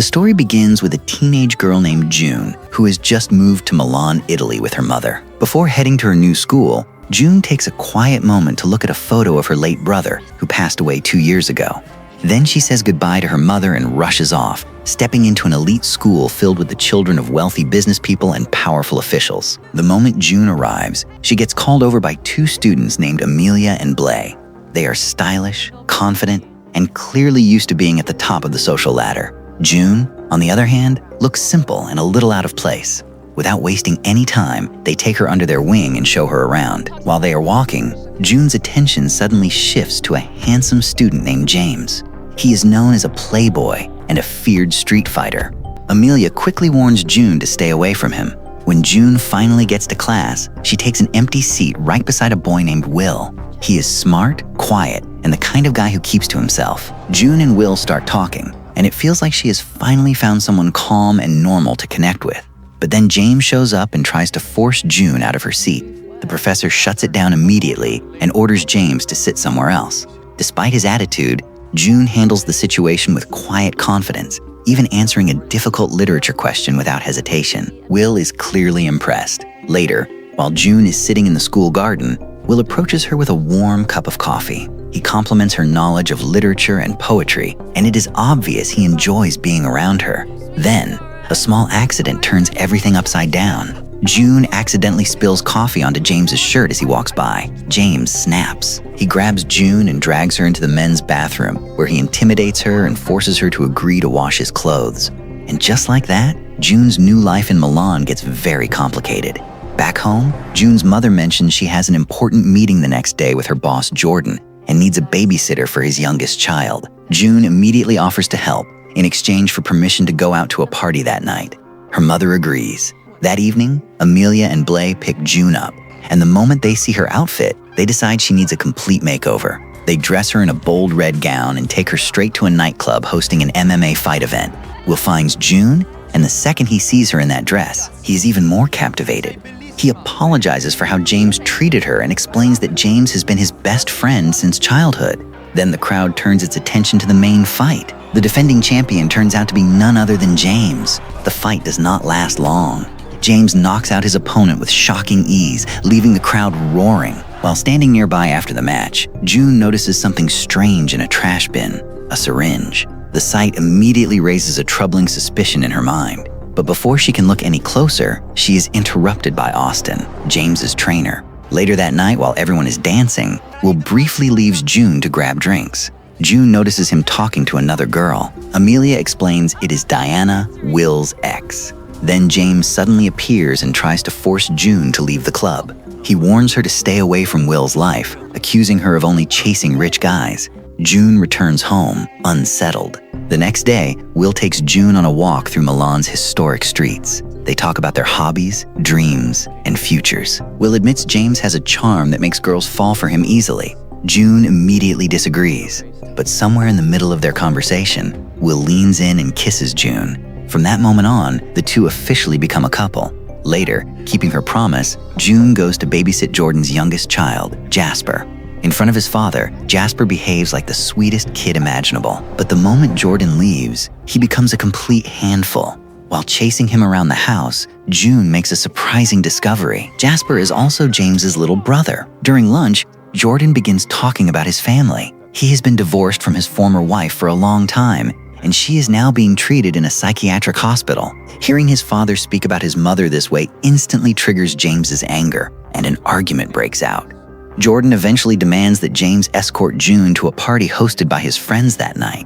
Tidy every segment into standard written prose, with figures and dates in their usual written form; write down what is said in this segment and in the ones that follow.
The story begins with a teenage girl named June who has just moved to Milan, Italy with her mother. Before heading to her new school, June takes a quiet moment to look at a photo of her late brother who passed away 2 years ago. Then she says goodbye to her mother and rushes off, stepping into an elite school filled with the children of wealthy business people and powerful officials. The moment June arrives, she gets called over by 2 students named Amelia and Blay. They are stylish, confident, and clearly used to being at the top of the social ladder. June, on the other hand, looks simple and a little out of place. Without wasting any time, they take her under their wing and show her around. While they are walking, June's attention suddenly shifts to a handsome student named James. He is known as a playboy and a feared street fighter. Amelia quickly warns June to stay away from him. When June finally gets to class, she takes an empty seat right beside a boy named Will. He is smart, quiet, and the kind of guy who keeps to himself. June and Will start talking, and it feels like she has finally found someone calm and normal to connect with. But then James shows up and tries to force June out of her seat. The professor shuts it down immediately and orders James to sit somewhere else. Despite his attitude, June handles the situation with quiet confidence, even answering a difficult literature question without hesitation. Will is clearly impressed. Later, while June is sitting in the school garden, Will approaches her with a warm cup of coffee. He compliments her knowledge of literature and poetry, and it is obvious he enjoys being around her. Then, a small accident turns everything upside down. June accidentally spills coffee onto James's shirt as he walks by. James snaps. He grabs June and drags her into the men's bathroom, where he intimidates her and forces her to agree to wash his clothes. And just like that, June's new life in Milan gets very complicated. Back home, June's mother mentions she has an important meeting the next day with her boss Jordan and needs a babysitter for his youngest child. June immediately offers to help in exchange for permission to go out to a party that night. Her mother agrees. That evening, Amelia and Blay pick June up, and the moment they see her outfit, they decide she needs a complete makeover. They dress her in a bold red gown and take her straight to a nightclub hosting an MMA fight event. Will finds June, and the second he sees her in that dress, he is even more captivated. He apologizes for how James treated her and explains that James has been his best friend since childhood. Then the crowd turns its attention to the main fight. The defending champion turns out to be none other than James. The fight does not last long. James knocks out his opponent with shocking ease, leaving the crowd roaring. While standing nearby after the match, June notices something strange in a trash bin, a syringe. The sight immediately raises a troubling suspicion in her mind. But before she can look any closer, she is interrupted by Austin, James's trainer. Later that night, while everyone is dancing, Will briefly leaves June to grab drinks. June notices him talking to another girl. Amelia explains it is Diana, Will's ex. Then James suddenly appears and tries to force June to leave the club. He warns her to stay away from Will's life, accusing her of only chasing rich guys. June returns home, unsettled. The next day, Will takes June on a walk through Milan's historic streets. They talk about their hobbies, dreams, and futures. Will admits James has a charm that makes girls fall for him easily. June immediately disagrees, but somewhere in the middle of their conversation, Will leans in and kisses June. From that moment on, the two officially become a couple. Later, keeping her promise, June goes to babysit Jordan's youngest child, Jasper. In front of his father, Jasper behaves like the sweetest kid imaginable. But the moment Jordan leaves, he becomes a complete handful. While chasing him around the house, June makes a surprising discovery. Jasper is also James's little brother. During lunch, Jordan begins talking about his family. He has been divorced from his former wife for a long time, and she is now being treated in a psychiatric hospital. Hearing his father speak about his mother this way instantly triggers James's anger, and an argument breaks out. Jordan eventually demands that James escort June to a party hosted by his friends that night.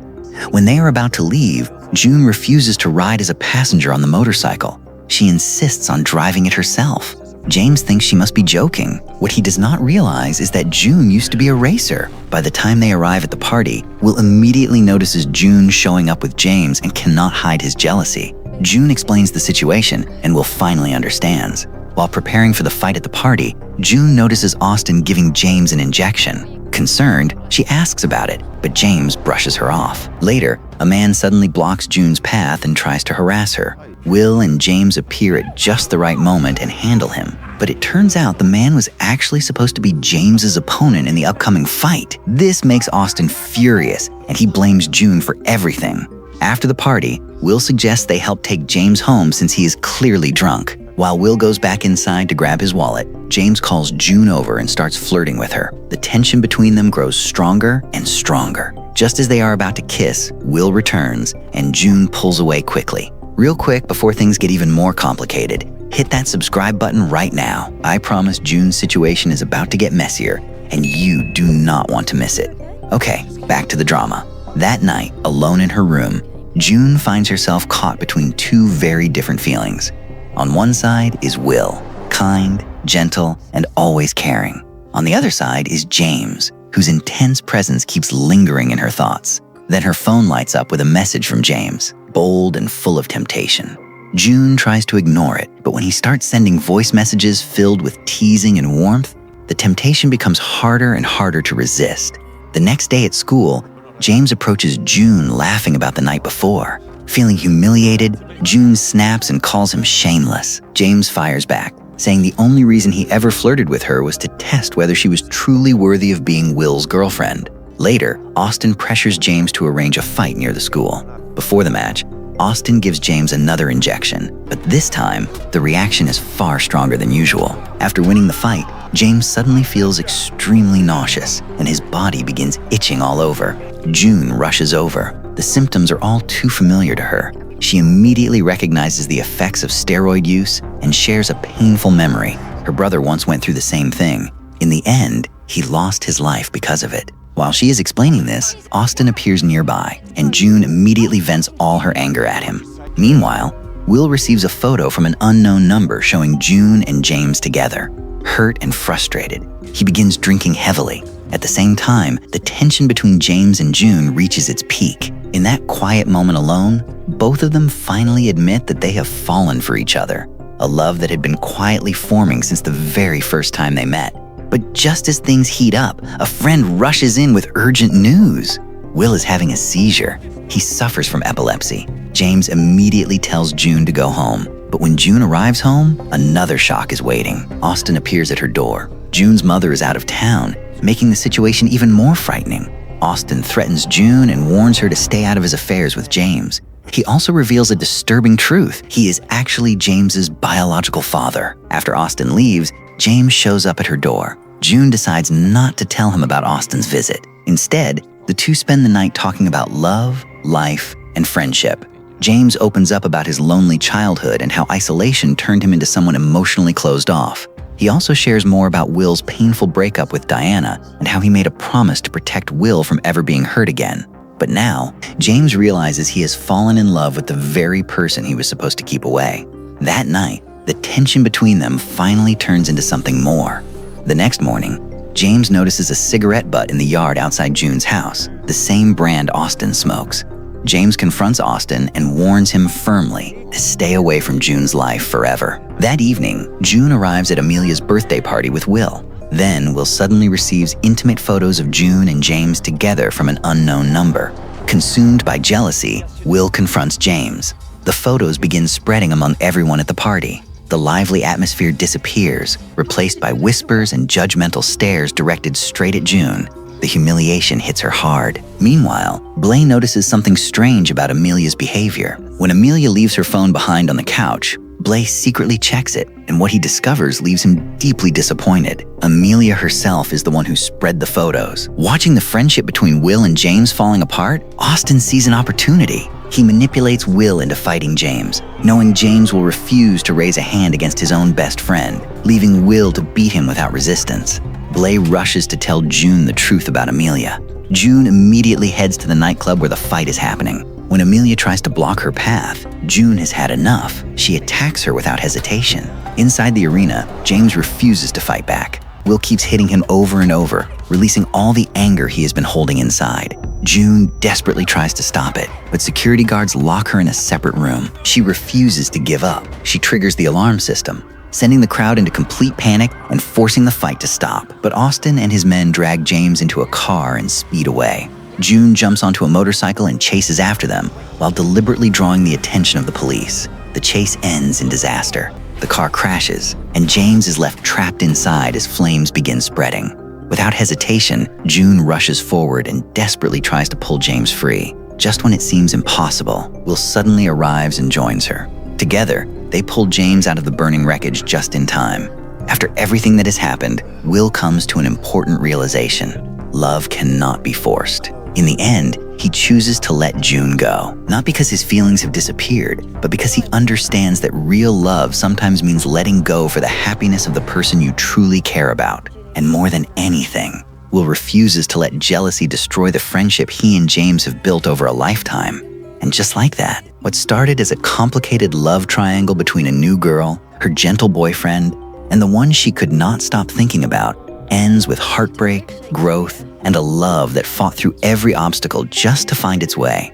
When they are about to leave, June refuses to ride as a passenger on the motorcycle. She insists on driving it herself. James thinks she must be joking. What he does not realize is that June used to be a racer. By the time they arrive at the party, Will immediately notices June showing up with James and cannot hide his jealousy. June explains the situation, and Will finally understands. While preparing for the fight at the party, June notices Austin giving James an injection. Concerned, she asks about it, but James brushes her off. Later, a man suddenly blocks June's path and tries to harass her. Will and James appear at just the right moment and handle him. But it turns out the man was actually supposed to be James's opponent in the upcoming fight. This makes Austin furious, and he blames June for everything. After the party, Will suggests they help take James home since he is clearly drunk. While Will goes back inside to grab his wallet, James calls June over and starts flirting with her. The tension between them grows stronger and stronger. Just as they are about to kiss, Will returns and June pulls away quickly. Real quick, before things get even more complicated, hit that subscribe button right now. I promise June's situation is about to get messier, and you do not want to miss it. Okay, back to the drama. That night, alone in her room, June finds herself caught between two very different feelings. On one side is Will, kind, gentle, and always caring. On the other side is James, whose intense presence keeps lingering in her thoughts. Then her phone lights up with a message from James, bold and full of temptation. June tries to ignore it, but when he starts sending voice messages filled with teasing and warmth, the temptation becomes harder and harder to resist. The next day at school, James approaches June laughing about the night before. Feeling humiliated, June snaps and calls him shameless. James fires back, saying the only reason he ever flirted with her was to test whether she was truly worthy of being Will's girlfriend. Later, Austin pressures James to arrange a fight near the school. Before the match, Austin gives James another injection, but this time, the reaction is far stronger than usual. After winning the fight, James suddenly feels extremely nauseous, and his body begins itching all over. June rushes over. The symptoms are all too familiar to her. She immediately recognizes the effects of steroid use and shares a painful memory. Her brother once went through the same thing. In the end, he lost his life because of it. While she is explaining this, Austin appears nearby, and June immediately vents all her anger at him. Meanwhile, Will receives a photo from an unknown number showing June and James together. Hurt and frustrated, he begins drinking heavily. At the same time, the tension between James and June reaches its peak. In that quiet moment alone, both of them finally admit that they have fallen for each other, a love that had been quietly forming since the very first time they met. But just as things heat up, a friend rushes in with urgent news. Will is having a seizure. He suffers from epilepsy. James immediately tells June to go home. But when June arrives home, another shock is waiting. Austin appears at her door. June's mother is out of town, making the situation even more frightening. Austin threatens June and warns her to stay out of his affairs with James. He also reveals a disturbing truth. He is actually James's biological father. After Austin leaves, James shows up at her door. June decides not to tell him about Austin's visit. Instead, the two spend the night talking about love, life, and friendship. James opens up about his lonely childhood and how isolation turned him into someone emotionally closed off. He also shares more about Will's painful breakup with Diana and how he made a promise to protect Will from ever being hurt again. But now, James realizes he has fallen in love with the very person he was supposed to keep away. That night, the tension between them finally turns into something more. The next morning, James notices a cigarette butt in the yard outside June's house, the same brand Austin smokes. James confronts Austin and warns him firmly to stay away from June's life forever. That evening, June arrives at Amelia's birthday party with Will. Then, Will suddenly receives intimate photos of June and James together from an unknown number. Consumed by jealousy, Will confronts James. The photos begin spreading among everyone at the party. The lively atmosphere disappears, replaced by whispers and judgmental stares directed straight at June. The humiliation hits her hard. Meanwhile, Blaine notices something strange about Amelia's behavior. When Amelia leaves her phone behind on the couch, Blaine secretly checks it, and what he discovers leaves him deeply disappointed. Amelia herself is the one who spread the photos. Watching the friendship between Will and James falling apart, Austin sees an opportunity. He manipulates Will into fighting James, knowing James will refuse to raise a hand against his own best friend, leaving Will to beat him without resistance. Blay rushes to tell June the truth about Amelia. June immediately heads to the nightclub where the fight is happening. When Amelia tries to block her path, June has had enough. She attacks her without hesitation. Inside the arena, James refuses to fight back. Will keeps hitting him over and over, releasing all the anger he has been holding inside. June desperately tries to stop it, but security guards lock her in a separate room. She refuses to give up. She triggers the alarm system, sending the crowd into complete panic and forcing the fight to stop. But Austin and his men drag James into a car and speed away. June jumps onto a motorcycle and chases after them, while deliberately drawing the attention of the police. The chase ends in disaster. The car crashes, and James is left trapped inside as flames begin spreading. Without hesitation, June rushes forward and desperately tries to pull James free. just when it seems impossible, Will suddenly arrives and joins her. Together, they pull James out of the burning wreckage just in time. After everything that has happened, Will comes to an important realization. Love cannot be forced. In the end, he chooses to let June go, not because his feelings have disappeared, but because he understands that real love sometimes means letting go for the happiness of the person you truly care about. And more than anything, Will refuses to let jealousy destroy the friendship he and James have built over a lifetime. And just like that, what started as a complicated love triangle between a new girl, her gentle boyfriend, and the one she could not stop thinking about, ends with heartbreak, growth, and a love that fought through every obstacle just to find its way.